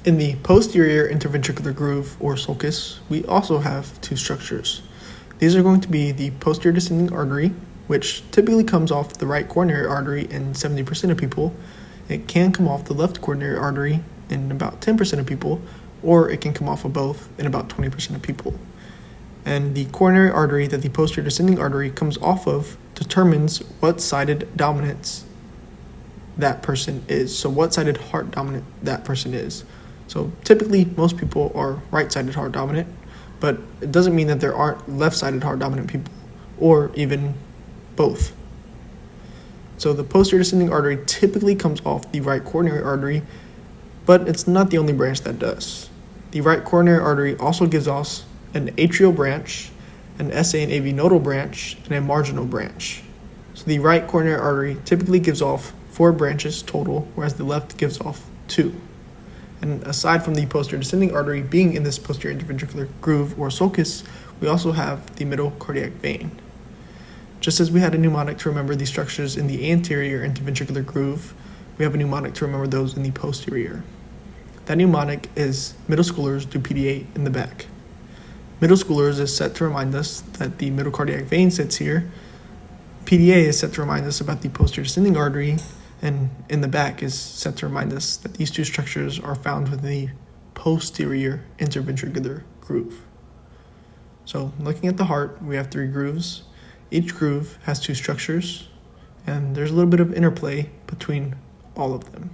In the posterior interventricular groove, or sulcus, we also have two structures. These are going to be the posterior descending artery, which typically comes off the right coronary artery in 70% of people. It can come off the left coronary artery in about 10% of people, or it can come off of both in about 20% of people. And the coronary artery that the posterior descending artery comes off of determines what sided dominance that person is. So what sided heart dominant that person is. So typically most people are right-sided heart dominant, but it doesn't mean that there aren't left-sided heart dominant people, or even both. So the posterior descending artery typically comes off the right coronary artery, but it's not the only branch that does. The right coronary artery also gives us an atrial branch, an SA and AV nodal branch, and a marginal branch. So the right coronary artery typically gives off 4 branches total, whereas the left gives off 2. And aside from the posterior descending artery being in this posterior interventricular groove or sulcus, we also have the middle cardiac vein. Just as we had a mnemonic to remember the structures in the anterior interventricular groove, we have a mnemonic to remember those in the posterior. That mnemonic is middle schoolers do PDA in the back. Middle schoolers is set to remind us that the middle cardiac vein sits here. PDA is set to remind us about the posterior descending artery, and in the back is set to remind us that these two structures are found within the posterior interventricular groove. So looking at the heart, we have 3 grooves. Each groove has 2 structures, and there's a little bit of interplay between all of them.